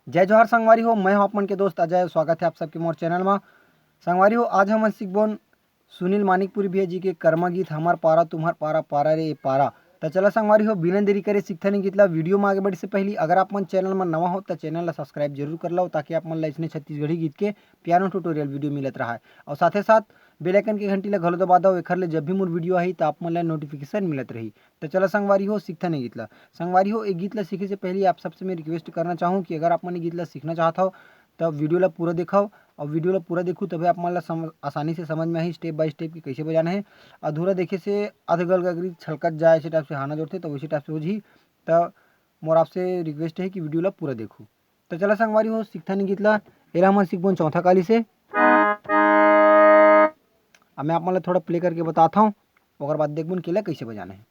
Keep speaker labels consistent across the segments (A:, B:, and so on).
A: जय जोहार संगवारी हो, मैं हूं अपन के दोस्त अजय। स्वागत है आप सबके मोर चैनल में। संगवारी हो, आज हम सीखबोन सुनील मानिकपुरी भैया जी के कर्मा गीत हमार पारा तुम्हार पारा पारा रे पारा। तो चला संगवारी हो, बिना देरी करे सीखते नहीं गीत ला। वीडियो में आगे बढ़े से पहले अगर आप मन चैनल में नवा हो तो चैनल ला सब्सक्राइब जरूर कर लो, ताकि आप मन ला इसने छत्तीसगढ़ी गीत के पियानो ट्यूटोरियल वीडियो मिलत रहा है। और साथ साथ बेल आइकन की घंटी ला घलो दबा दो, एखर ले जब भी मोर वीडियो आई तो आप मन ला नोटिफिकेशन मिलत रही। तो चला संगवारी हो, सीखते नहीं गीत ला। संगवारी हो, एक गीत ला सीखे से पहले आप सबसे मैं रिक्वेस्ट करना चाहूँ कि अगर आप मन गीत ला सीखना चाहता हो तो वीडियो ला पूरा दिखाओ, और वीडियो ला पूरा देखूँ तभी आप मन ला आसानी से समझ में आई स्टेप बाय स्टेप कि कैसे बजाना है। अधूरा देखे से अधगल गगरी छलकत जाए ऐसे टाइप से हाना जोड़ते तो वैसे टाइप से हो जी। तो मोर आपसे रिक्वेस्ट है कि वीडियो ला पूरा देखूँ। तो चला संगवारी हो, सीखता नहीं गीत ला। एला हमन सीखबोन चौथा काली से। अब मैं आप मन ला थोड़ा प्ले करके बताता हूँ, और बाद देखबोन केला कैसे बजाना है।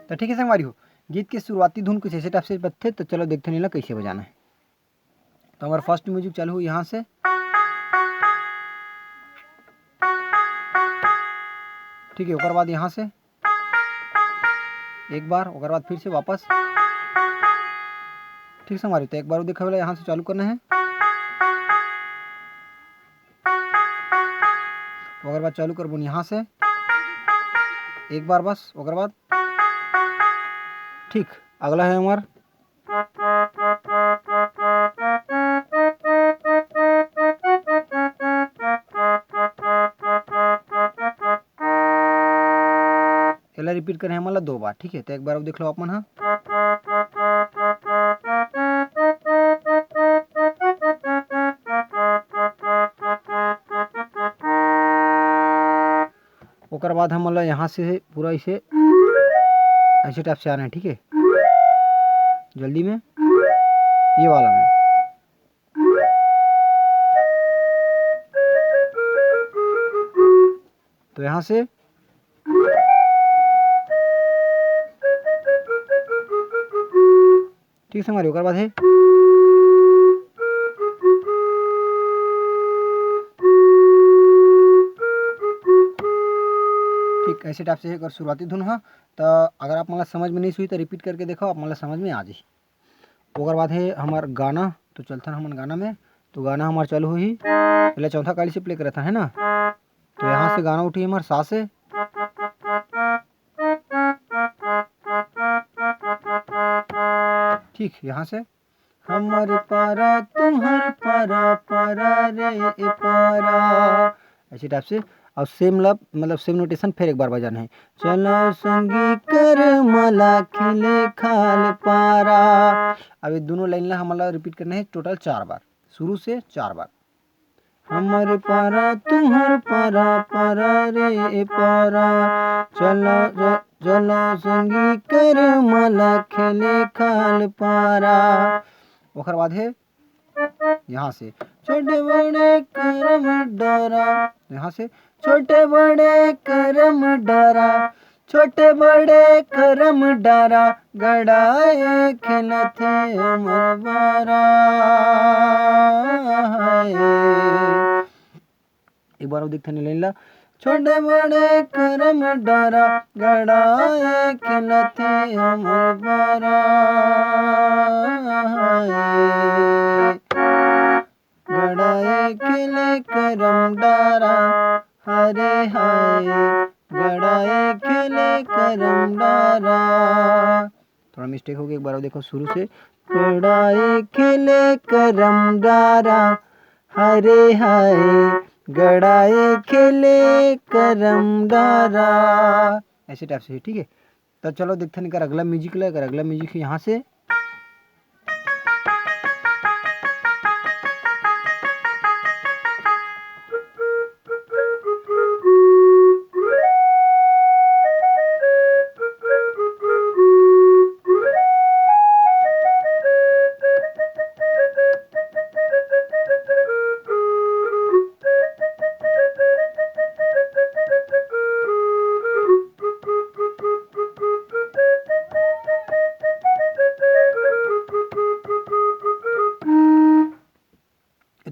A: तो ठीक है संगवारी हो, गीत के शुरुआती धुन कुछ ऐसे टाइप से बजते। तो चलो देखते नहीं ला कैसे बजाना है। तो हमारा फर्स्ट म्यूजिक चालू हो यहाँ से, ठीक है। ओकर बाद यहाँ से एक बार, ओकर बाद फिर से वापस, ठीक संगवारी। तो एक बार देखा वाला यहाँ से चालू करना है, ओकर बाद चालू करबो यहाँ से एक बार बस। ओकर बाद ठीक अगला है हमार एला रिपीट करें हमला 2 बार, ठीक है। तो एक बार अब देख लो आप मन। हाँ, ओकर बाद हमला यहाँ से पूरा इसे ऐसे टाइप से आना है, ठीक है। जल्दी में ये वाला में, तो यहाँ से ठीक संगवारी। ओकर बाद है ठीक ऐसे टाइप से है। अगर शुरुआती धुन है तो अगर आप मतलब समझ में नहीं हुई तो रिपीट करके देखो, आप मतलब समझ में आ जाए। ओकर बाद है हमार गाना। तो चलता है हमारे गाना में। तो गाना हमारा चालू हुई पहले चौथा काली से प्ले करता है ना। तो यहाँ से गाना उठी हमारे सा से, ठीक। यहाँ से हमर पारा तुम्हार पारा पारा रे पारा, ऐसे टाइप से। और सेम लब मतलब सेम नोटेशन फिर एक बार बजाना है। चलो संगी कर मला खिले खाल पारा। अब ये दोनों लाइन ला हमारा रिपीट करना है टोटल 4 बार, शुरू से 4 बार। हमर पारा तुम्हार पारा पारा रे पारा, चलो चलो संगी कर मला खेले खाल पारा। ओकर बाद है यहाँ से छोटे बड़े करम डरा, यहाँ से छोटे बड़े करम डरा, छोटे बड़े करम डरा, गड़ाए खेलते अमर बारा। एक बार देखते नहीं लेला। छोटे बड़े करम डरा, गड़ाए खेलते अमर बारा, गड़ाए खेले करम डारा, हरे हाय गड़ाए खेले करम डारा। थोड़ा मिस्टेक हो गया, एक बार देखो शुरू से। गड़ाए खेले करम डारा, हरे हाय गड़ाए खेले करम डारा, ऐसे टाइप से, ठीक है। तो चलो देखते हैं अगला म्यूजिक ला। अगला म्यूजिक यहाँ से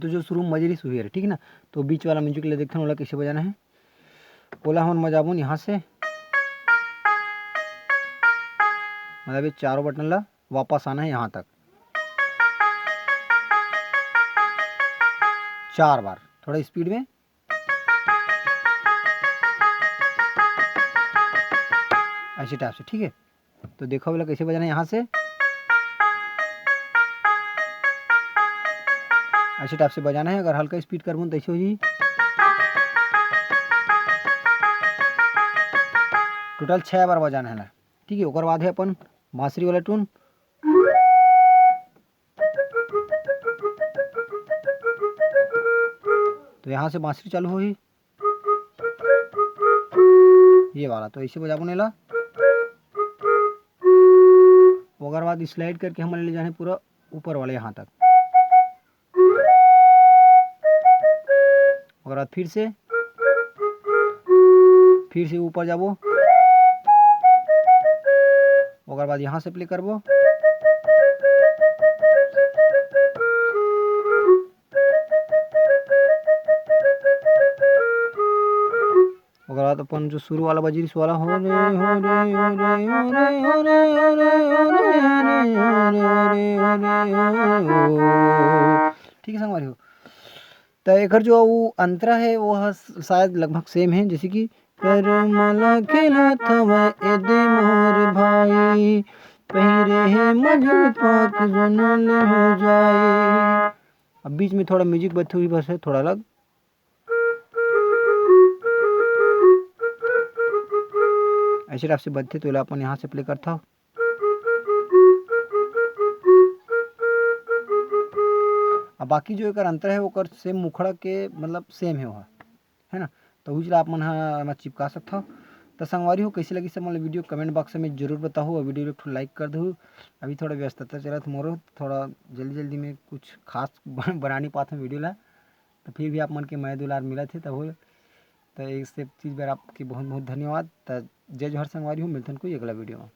A: तो जो शुरू में बज रही सुही है, ठीक है ना। तो बीच वाला म्यूजिक ले देखते हैं ओला कैसे बजाना है। ओला हम बजाबून यहाँ से, मतलब ये चारों बटन ला वापस आना है यहाँ तक 4 बार, थोड़ा स्पीड में। ऐसे टाइप से, ठीक है। तो देखो बोला कैसे बजाना है, यहाँ से ऐसे टाइप से बजाना है। अगर हल्का स्पीड करबूँ तो ऐसे हो जी। टोटल 6 बार बजाना है, ठीक है। ओकर बाद है अपन बांसुरी वाला टून। तो यहाँ से बांसुरी चालू होगी, ये वाला। तो ऐसे बजाबो नेला। ओकर बाद स्लाइड करके हमारे ले जाने पूरा ऊपर वाले यहाँ तक। ओकर बाद फिर से ऊपर जाबो। ओकर बाद यहाँ से प्ले करबो। ओकर बाद अपन जो शुरू वाला बजिरिस वाला हो रे हो रे हो रे हो रे हो रे हो रे हो रे हो रे, ठीक है संगवारी हो। तो एक जो वो अंतरा है वो शायद लगभग सेम है, जैसे कि कर मला खेला था एदे मोर भाई पहिरे है मजर पाक जनल हो जाए। अब बीच में थोड़ा म्यूजिक बत्ती हुई बस है, थोड़ा अलग। ऐसे टाइप से बजते तो अपन यहाँ से प्ले करता हूँ। अब बाकी जो एक अंतर है वो सेम मुखड़ा के मतलब सेम है ना। तो उजला आप मन हाँ चिपका सकता हो। तो संगवारी हो कैसी लगी सब मतलब वीडियो कमेंट बॉक्स में जरूर बताओ, और वीडियो को लाइक कर दो। अभी थोड़ा व्यस्तता चला था मोरो, थोड़ा जल्दी में कुछ खास बना नहीं पाता वीडियो ला। तो फिर भी आप मन के मैं दुलार मिला थे तब। तो एक सब चीज़ बार आपकी बहुत बहुत धन्यवाद। तो जय जोहर संगवारी हो, मिलते हैं कोई अगला वीडियो में।